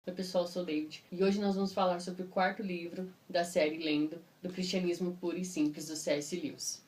Oi pessoal, eu sou o David e hoje nós vamos falar sobre o quarto livro da série Lendo, do Cristianismo Puro e Simples, do C.S. Lewis.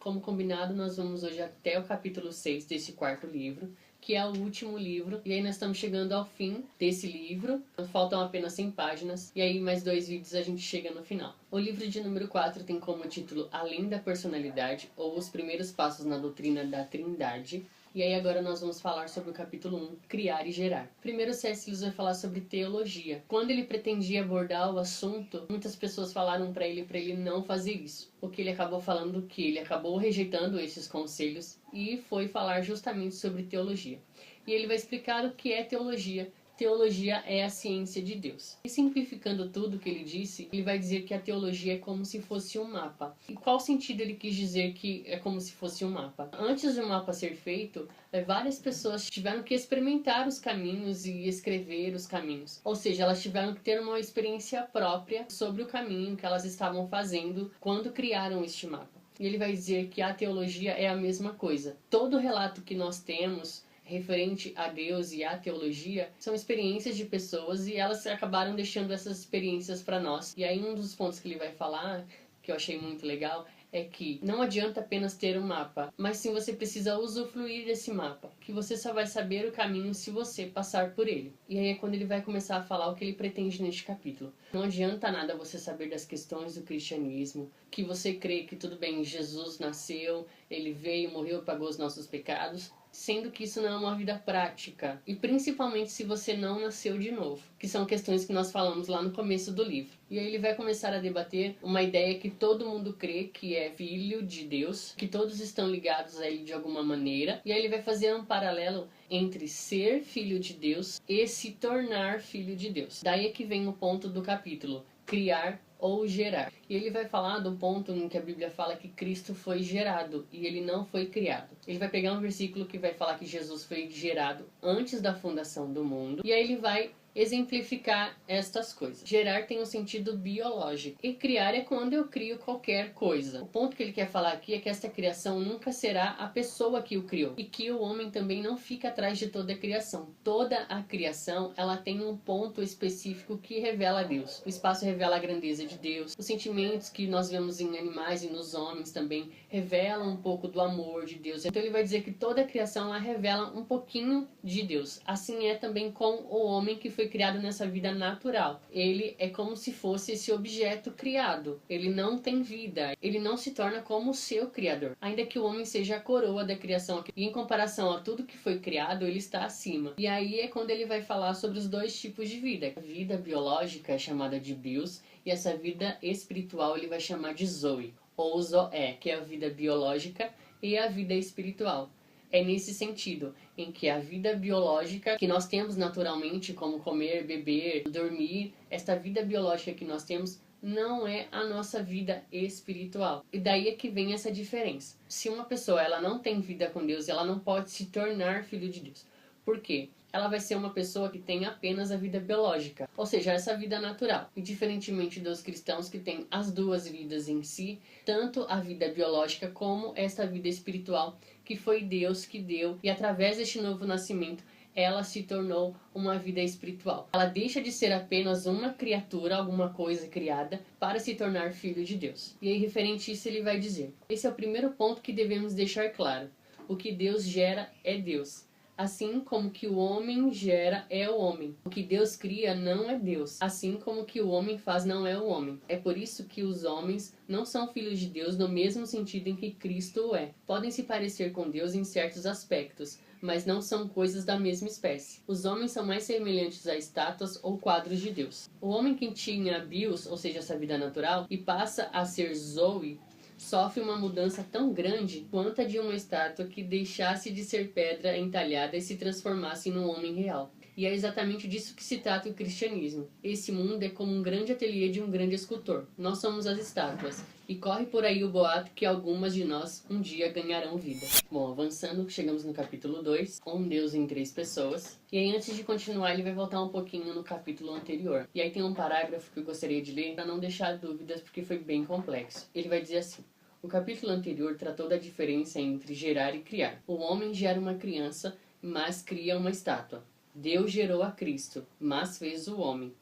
Como combinado, nós vamos hoje até o capítulo 6 desse quarto livro, que é o último livro, e aí nós estamos chegando ao fim desse livro, faltam apenas 100 páginas, e aí mais 2 vídeos a gente chega no final. O livro de número 4 tem como título Além da Personalidade, ou Os Primeiros Passos na Doutrina da Trindade. E aí agora nós vamos falar sobre o capítulo 1, Criar e Gerar. Primeiro o C.S. Lewis vai falar sobre teologia. Quando ele pretendia abordar o assunto, muitas pessoas falaram para ele não fazer isso. O que ele acabou falando que ele acabou rejeitando esses conselhos e foi falar justamente sobre teologia. E ele vai explicar o que é teologia. Teologia é a ciência de Deus. E simplificando tudo que ele disse, ele vai dizer que a teologia é como se fosse um mapa. E qual sentido ele quis dizer que é como se fosse um mapa? Antes do mapa ser feito, várias pessoas tiveram que experimentar os caminhos e escrever os caminhos. Ou seja, elas tiveram que ter uma experiência própria sobre o caminho que elas estavam fazendo quando criaram este mapa. E ele vai dizer que a teologia é a mesma coisa. Todo relato que nós temos referente a Deus e à teologia são experiências de pessoas e elas acabaram deixando essas experiências para nós. E aí um dos pontos que ele vai falar, que eu achei muito legal, é que não adianta apenas ter um mapa, mas sim você precisa usufruir desse mapa, que você só vai saber o caminho se você passar por ele. E aí é quando ele vai começar a falar o que ele pretende neste capítulo. Não adianta nada você saber das questões do cristianismo, que você crê que tudo bem, Jesus nasceu, ele veio, morreu, pagou os nossos pecados, sendo que isso não é uma vida prática, e principalmente se você não nasceu de novo, que são questões que nós falamos lá no começo do livro. E aí ele vai começar a debater uma ideia que todo mundo crê que é filho de Deus, que todos estão ligados a ele de alguma maneira, e aí ele vai fazer um paralelo entre ser filho de Deus e se tornar filho de Deus. Daí é que vem o ponto do capítulo, criar ou gerar. E ele vai falar do ponto em que a Bíblia fala que Cristo foi gerado e ele não foi criado. Ele vai pegar um versículo que vai falar que Jesus foi gerado antes da fundação do mundo, e aí ele vai exemplificar estas coisas. Gerar tem um sentido biológico e criar é quando eu crio qualquer coisa. O ponto que ele quer falar aqui é que esta criação nunca será a pessoa que o criou e que o homem também não fica atrás de toda a criação. Toda a criação, ela tem um ponto específico que revela a Deus. O espaço revela a grandeza de Deus. Os sentimentos que nós vemos em animais e nos homens também revelam um pouco do amor de Deus. Então ele vai dizer que toda a criação ela revela um pouquinho de Deus. Assim é também com o homem que foi criado nessa vida natural. Ele é como se fosse esse objeto criado. Ele não tem vida. Ele não se torna como o seu criador. Ainda que o homem seja a coroa da criação. E em comparação a tudo que foi criado, ele está acima. E aí é quando ele vai falar sobre os dois tipos de vida. A vida biológica é chamada de bios e essa vida espiritual ele vai chamar de zoe, ou zoé, que é a vida biológica e a vida espiritual. É nesse sentido, em que a vida biológica que nós temos naturalmente, como comer, beber, dormir, esta vida biológica que nós temos não é a nossa vida espiritual. E daí é que vem essa diferença. Se uma pessoa ela não tem vida com Deus, ela não pode se tornar filho de Deus. Por quê? Ela vai ser uma pessoa que tem apenas a vida biológica, ou seja, essa vida natural. E diferentemente dos cristãos que têm as duas vidas em si, tanto a vida biológica como essa vida espiritual, que foi Deus que deu, e através deste novo nascimento, ela se tornou uma vida espiritual. Ela deixa de ser apenas uma criatura, alguma coisa criada, para se tornar filho de Deus. E aí, referente a isso, ele vai dizer: esse é o primeiro ponto que devemos deixar claro. O que Deus gera é Deus. Assim como que o homem gera é o homem. O que Deus cria não é Deus. Assim como que o homem faz não é o homem. É por isso que os homens não são filhos de Deus no mesmo sentido em que Cristo o é. Podem se parecer com Deus em certos aspectos, mas não são coisas da mesma espécie. Os homens são mais semelhantes a estátuas ou quadros de Deus. O homem que tinha bios, ou seja, essa vida natural, e passa a ser zoe, sofre uma mudança tão grande quanto a de uma estátua que deixasse de ser pedra entalhada e se transformasse num homem real. E é exatamente disso que se trata o cristianismo. Esse mundo é como um grande ateliê de um grande escultor. Nós somos as estátuas. E corre por aí o boato que algumas de nós um dia ganharão vida. Bom, avançando, chegamos no capítulo 2, Um Deus em 3 pessoas. E aí, antes de continuar, ele vai voltar um pouquinho no capítulo anterior. E aí tem um parágrafo que eu gostaria de ler para não deixar dúvidas, porque foi bem complexo. Ele vai dizer assim: O capítulo anterior tratou da diferença entre gerar e criar. O homem gera uma criança, mas cria uma estátua. Deus gerou a Cristo, mas fez o homem.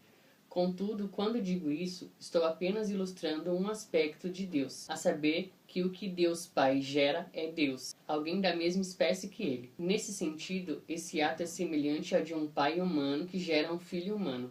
Contudo, quando digo isso, estou apenas ilustrando um aspecto de Deus, a saber que o que Deus Pai gera é Deus, alguém da mesma espécie que ele. Nesse sentido, esse ato é semelhante ao de um pai humano que gera um filho humano,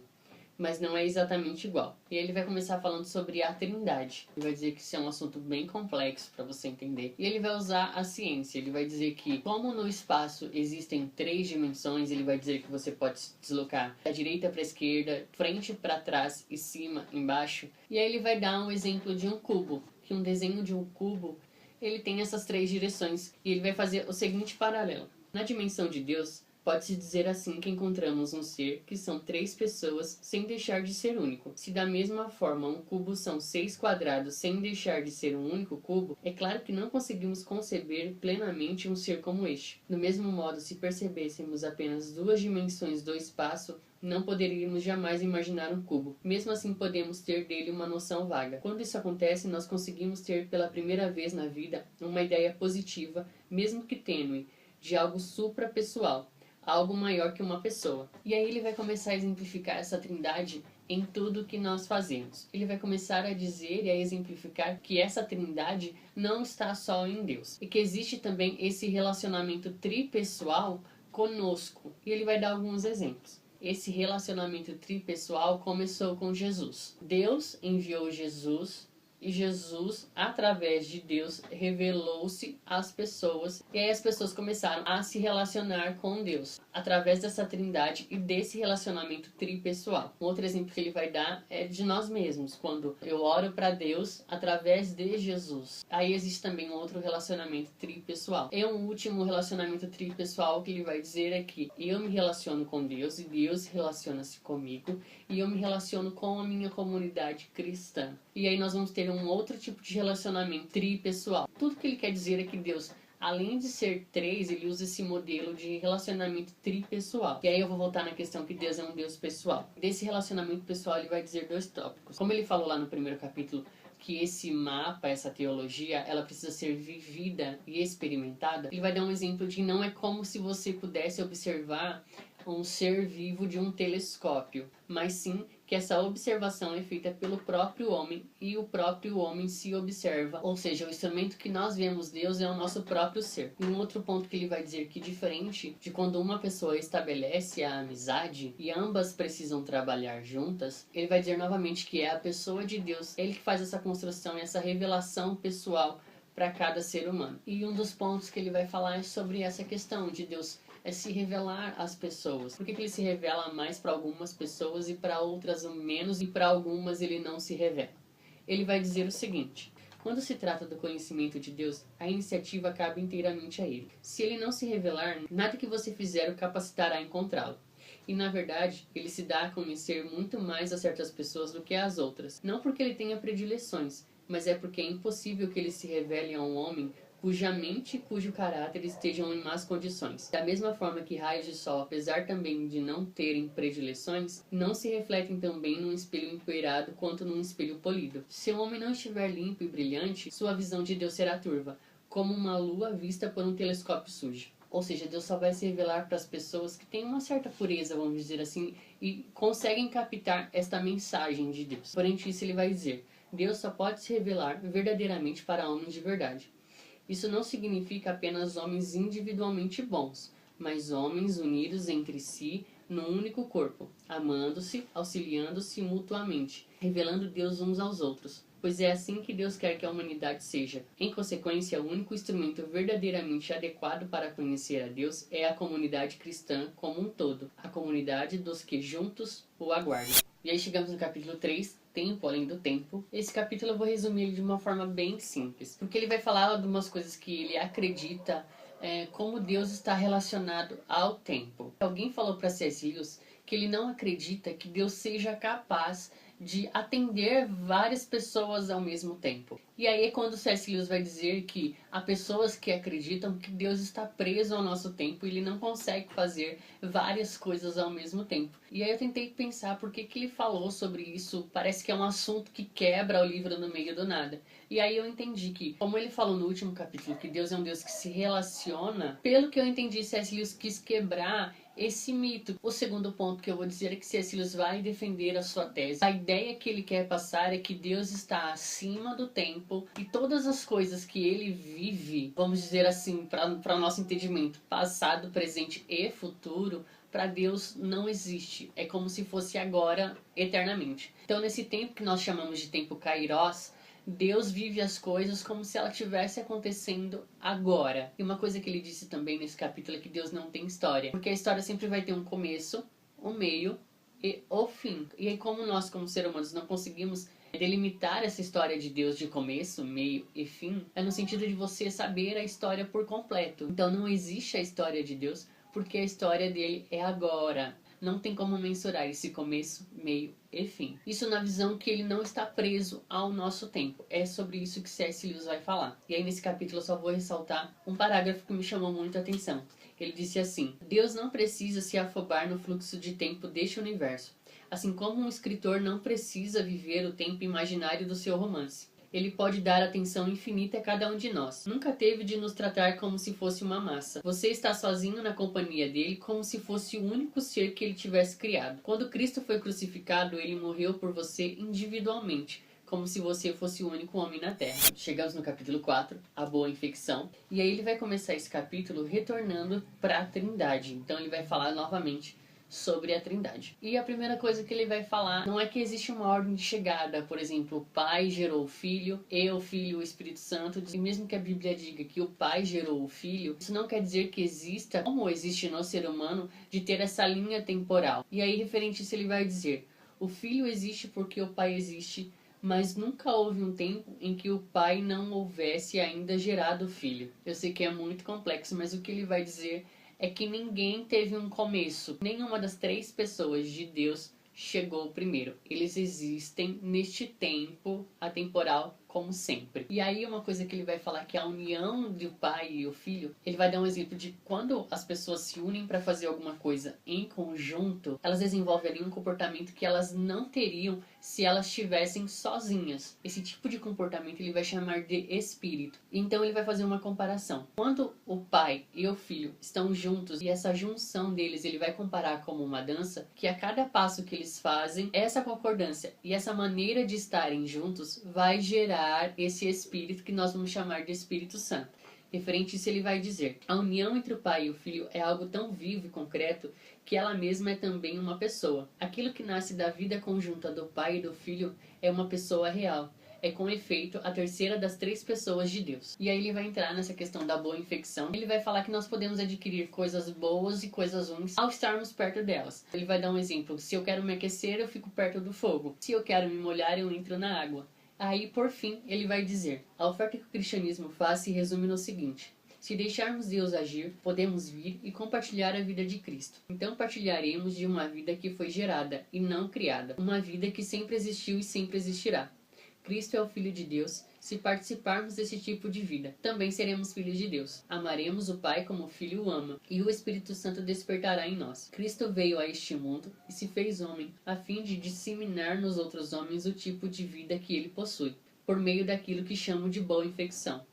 mas não é exatamente igual. E ele vai começar falando sobre a Trindade. Ele vai dizer que isso é um assunto bem complexo para você entender. E ele vai usar a ciência. Ele vai dizer que, como no espaço existem 3 dimensões, ele vai dizer que você pode se deslocar da direita para a esquerda, frente para trás e cima, embaixo. E aí ele vai dar um exemplo de um cubo, que um desenho de um cubo, ele tem essas 3 direções. E ele vai fazer o seguinte paralelo. Na dimensão de Deus, pode-se dizer assim que encontramos um ser que são 3 pessoas sem deixar de ser único. Se da mesma forma um cubo são 6 quadrados sem deixar de ser um único cubo, é claro que não conseguimos conceber plenamente um ser como este. Do mesmo modo, se percebêssemos apenas 2 dimensões do espaço, não poderíamos jamais imaginar um cubo. Mesmo assim, podemos ter dele uma noção vaga. Quando isso acontece, nós conseguimos ter pela primeira vez na vida uma ideia positiva, mesmo que tênue, de algo suprapessoal, algo maior que uma pessoa. E aí ele vai começar a exemplificar essa trindade em tudo que nós fazemos. Ele vai começar a dizer e a exemplificar que essa trindade não está só em Deus. E que existe também esse relacionamento tripessoal conosco. E ele vai dar alguns exemplos. Esse relacionamento tripessoal começou com Jesus. Deus enviou Jesus e Jesus, através de Deus, revelou-se às pessoas. E aí as pessoas começaram a se relacionar com Deus através dessa trindade e desse relacionamento tripessoal. Um outro exemplo que ele vai dar é de nós mesmos, quando eu oro para Deus através de Jesus. Aí existe também um outro relacionamento tripessoal. E um último relacionamento tripessoal que ele vai dizer é que eu me relaciono com Deus e Deus relaciona-se comigo e eu me relaciono com a minha comunidade cristã. E aí nós vamos ter um outro tipo de relacionamento tripessoal. Tudo que ele quer dizer é que Deus, além de ser 3, ele usa esse modelo de relacionamento tripessoal. E aí eu vou voltar na questão que Deus é um Deus pessoal. Desse relacionamento pessoal ele vai dizer 2 tópicos. Como ele falou lá no primeiro capítulo, que esse mapa, essa teologia, ela precisa ser vivida e experimentada, ele vai dar um exemplo de não é como se você pudesse observar um ser vivo de um telescópio, mas sim que essa observação é feita pelo próprio homem e o próprio homem se observa, ou seja, o instrumento que nós vemos Deus é o nosso próprio ser. E um outro ponto que ele vai dizer que diferente de quando uma pessoa estabelece a amizade e ambas precisam trabalhar juntas, ele vai dizer novamente que é a pessoa de Deus, ele que faz essa construção e essa revelação pessoal para cada ser humano. E um dos pontos que ele vai falar é sobre essa questão de Deus é se revelar às pessoas. Por que ele se revela mais para algumas pessoas e para outras menos, e para algumas ele não se revela? Ele vai dizer o seguinte: quando se trata do conhecimento de Deus, a iniciativa cabe inteiramente a ele. Se ele não se revelar, nada que você fizer o capacitará a encontrá-lo. E na verdade, ele se dá a conhecer muito mais a certas pessoas do que às outras. Não porque ele tenha predileções, mas é porque é impossível que ele se revele a um homem cuja mente e cujo caráter estejam em más condições. Da mesma forma que raios de sol, apesar também de não terem predileções, não se refletem tão bem num espelho empoeirado quanto num espelho polido. Se o homem não estiver limpo e brilhante, sua visão de Deus será turva, como uma lua vista por um telescópio sujo. Ou seja, Deus só vai se revelar para as pessoas que têm uma certa pureza, vamos dizer assim, e conseguem captar esta mensagem de Deus. Porém, isso ele vai dizer: Deus só pode se revelar verdadeiramente para homens de verdade. Isso não significa apenas homens individualmente bons, mas homens unidos entre si num único corpo, amando-se, auxiliando-se mutuamente, revelando Deus uns aos outros. Pois é assim que Deus quer que a humanidade seja. Em consequência, o único instrumento verdadeiramente adequado para conhecer a Deus é a comunidade cristã como um todo, a comunidade dos que juntos o aguardam. E aí chegamos no capítulo 3, Tempo Além do Tempo. Esse capítulo eu vou resumir ele de uma forma bem simples, porque ele vai falar de algumas coisas que ele acredita como Deus está relacionado ao tempo. Alguém falou para C.S. Lewis que ele não acredita que Deus seja capaz de atender várias pessoas ao mesmo tempo. E aí é quando C.S. Lewis vai dizer que há pessoas que acreditam que Deus está preso ao nosso tempo e ele não consegue fazer várias coisas ao mesmo tempo. E aí eu tentei pensar por que ele falou sobre isso. Parece que é um assunto que quebra o livro no meio do nada. E aí eu entendi que, como ele falou no último capítulo, que Deus é um Deus que se relaciona, pelo que eu entendi, C.S. Lewis quis quebrar esse mito. O segundo ponto que eu vou dizer é que C.S. Lewis vai defender a sua tese. A ideia que ele quer passar é que Deus está acima do tempo e todas as coisas que ele vive, vamos dizer assim, para o nosso entendimento, passado, presente e futuro, para Deus não existe. É como se fosse agora, eternamente. Então, nesse tempo que nós chamamos de tempo Kairos, Deus vive as coisas como se ela estivesse acontecendo agora. E uma coisa que ele disse também nesse capítulo é que Deus não tem história. Porque a história sempre vai ter um começo, um meio e o fim. E aí, como nós, como seres humanos, não conseguimos delimitar essa história de Deus de começo, meio e fim, é no sentido de você saber a história por completo. Então não existe a história de Deus, porque a história dele é agora. Não tem como mensurar esse começo, meio e fim. Isso na visão que ele não está preso ao nosso tempo. É sobre isso que C.S. Lewis vai falar. E aí nesse capítulo eu só vou ressaltar um parágrafo que me chamou muito a atenção. Ele disse assim: Deus não precisa se afobar no fluxo de tempo deste universo. Assim como um escritor não precisa viver o tempo imaginário do seu romance. Ele pode dar atenção infinita a cada um de nós. Nunca teve de nos tratar como se fosse uma massa. Você está sozinho na companhia dele como se fosse o único ser que ele tivesse criado. Quando Cristo foi crucificado, ele morreu por você individualmente, como se você fosse o único homem na Terra. Chegamos no capítulo 4, a boa infecção. E aí ele vai começar esse capítulo retornando para a Trindade. Então ele vai falar novamente sobre a Trindade. E a primeira coisa que ele vai falar não é que existe uma ordem de chegada, por exemplo, o Pai gerou o Filho, e o Filho o Espírito Santo, e mesmo que a Bíblia diga que o Pai gerou o Filho, isso não quer dizer que exista, como existe no ser humano, de ter essa linha temporal. E aí, referente a isso, ele vai dizer: o Filho existe porque o Pai existe, mas nunca houve um tempo em que o Pai não houvesse ainda gerado o Filho. Eu sei que é muito complexo, mas o que ele vai dizer é que ninguém teve um começo. Nenhuma das três pessoas de Deus chegou primeiro. Eles existem neste tempo atemporal como sempre. E aí uma coisa que ele vai falar que a união do pai e o filho, ele vai dar um exemplo de quando as pessoas se unem para fazer alguma coisa em conjunto, elas desenvolvem ali um comportamento que elas não teriam se elas estivessem sozinhas. Esse tipo de comportamento ele vai chamar de espírito. Então ele vai fazer uma comparação. Quando o pai e o filho estão juntos e essa junção deles ele vai comparar como uma dança, que a cada passo que eles fazem, essa concordância e essa maneira de estarem juntos vai gerar esse espírito que nós vamos chamar de Espírito Santo. Referente a isso ele vai dizer: a união entre o pai e o filho é algo tão vivo e concreto que ela mesma é também uma pessoa. Aquilo que nasce da vida conjunta do pai e do filho é uma pessoa real. É com efeito a terceira das três pessoas de Deus. E aí ele vai entrar nessa questão da boa infecção. Ele vai falar que nós podemos adquirir coisas boas e coisas ruins ao estarmos perto delas. Ele vai dar um exemplo: se eu quero me aquecer, eu fico perto do fogo. Se eu quero me molhar, eu entro na água. Aí, por fim, ele vai dizer: a oferta que o cristianismo faz se resume no seguinte: se deixarmos Deus agir, podemos vir e compartilhar a vida de Cristo. Então partilharemos de uma vida que foi gerada e não criada. Uma vida que sempre existiu e sempre existirá. Cristo é o Filho de Deus. Se participarmos desse tipo de vida, também seremos filhos de Deus. Amaremos o Pai como o Filho o ama, e o Espírito Santo despertará em nós. Cristo veio a este mundo e se fez homem, a fim de disseminar nos outros homens o tipo de vida que ele possui, por meio daquilo que chamam de boa infecção.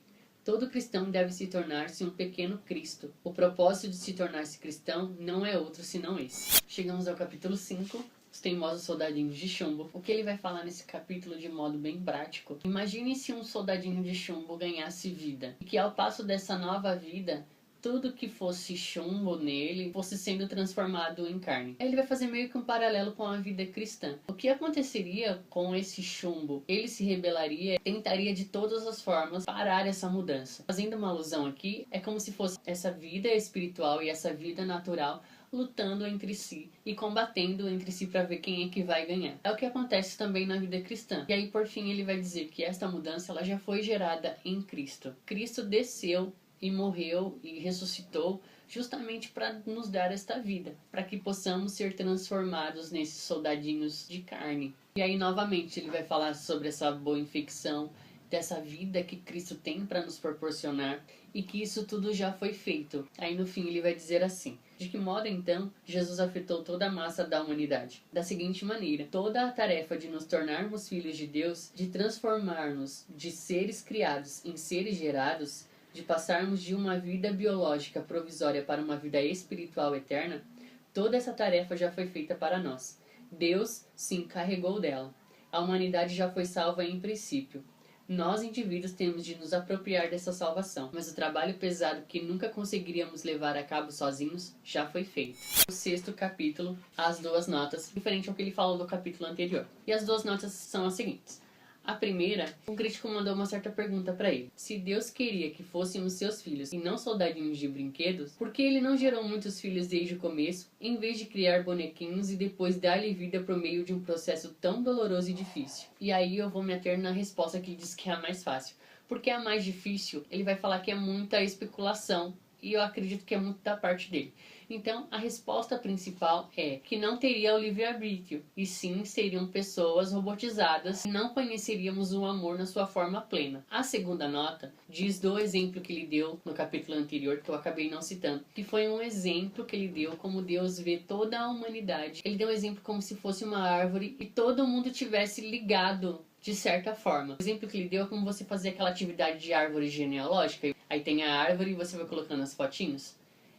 Todo cristão deve se tornar-se um pequeno Cristo. O propósito de se tornar-se cristão não é outro senão esse. Chegamos ao capítulo 5. Os teimosos soldadinhos de chumbo. O que ele vai falar nesse capítulo de modo bem prático? Imagine se um soldadinho de chumbo ganhasse vida, e que ao passo dessa nova vida, tudo que fosse chumbo nele fosse sendo transformado em carne. Ele vai fazer meio que um paralelo com a vida cristã. O que aconteceria com esse chumbo? Ele se rebelaria, tentaria de todas as formas parar essa mudança. Fazendo uma alusão aqui, é como se fosse essa vida espiritual e essa vida natural lutando entre si e combatendo entre si para ver quem é que vai ganhar. É o que acontece também na vida cristã. E aí, por fim, ele vai dizer que esta mudança ela já foi gerada em Cristo. Cristo desceu e morreu e ressuscitou justamente para nos dar esta vida, para que possamos ser transformados nesses soldadinhos de carne. E aí, novamente, ele vai falar sobre essa boa infecção, dessa vida que Cristo tem para nos proporcionar e que isso tudo já foi feito. Aí no fim ele vai dizer assim: de que modo então Jesus afetou toda a massa da humanidade? Da seguinte maneira: toda a tarefa de nos tornarmos filhos de Deus, de transformar-nos de seres criados em seres gerados, de passarmos de uma vida biológica provisória para uma vida espiritual eterna, toda essa tarefa já foi feita para nós. Deus se encarregou dela. A humanidade já foi salva em princípio. Nós, indivíduos, temos de nos apropriar dessa salvação, mas o trabalho pesado que nunca conseguiríamos levar a cabo sozinhos já foi feito. O 6º capítulo, as 2 notas, diferente ao que ele falou do capítulo anterior. E as 2 notas são as seguintes. A primeira, um crítico mandou uma certa pergunta para ele. Se Deus queria que fôssemos seus filhos e não soldadinhos de brinquedos, por que ele não gerou muitos filhos desde o começo, em vez de criar bonequinhos e depois dar-lhe vida por meio de um processo tão doloroso e difícil? E aí eu vou me ater na resposta que ele diz que é a mais fácil. Porque a mais difícil, ele vai falar que é muita especulação, e eu acredito que é muito da parte dele. Então, a resposta principal é que não teria o livre-arbítrio, e sim seriam pessoas robotizadas e não conheceríamos o amor na sua forma plena. A segunda nota diz do exemplo que ele deu no capítulo anterior, que eu acabei não citando, que foi um exemplo que ele deu como Deus vê toda a humanidade. Ele deu um exemplo como se fosse uma árvore e todo mundo tivesse ligado de certa forma. O exemplo que ele deu é como você fazer aquela atividade de árvore genealógica. Aí tem a árvore e você vai colocando as fotinhos.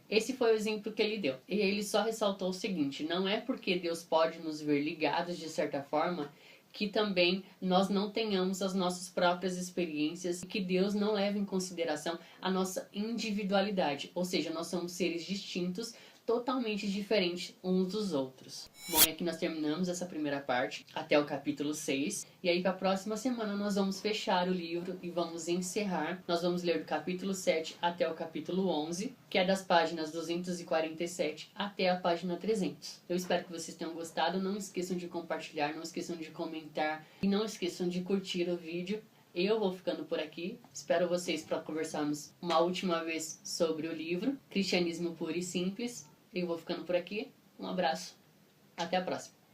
Esse foi o exemplo que ele deu. E ele só ressaltou o seguinte: não é porque Deus pode nos ver ligados de certa forma que também nós não tenhamos as nossas próprias experiências e que Deus não leva em consideração a nossa individualidade. Ou seja, nós somos seres distintos, totalmente diferentes uns dos outros. Bom, e aqui nós terminamos essa primeira parte, até o capítulo 6. E aí, para a próxima semana, nós vamos fechar o livro e vamos encerrar. Nós vamos ler do capítulo 7 até o capítulo 11, que é das páginas 247 até a página 300. Eu espero que vocês tenham gostado. Não esqueçam de compartilhar, não esqueçam de comentar e não esqueçam de curtir o vídeo. Eu vou ficando por aqui. Espero vocês para conversarmos uma última vez sobre o livro Cristianismo Puro e Simples. Eu vou ficando por aqui. Um abraço. Até a próxima.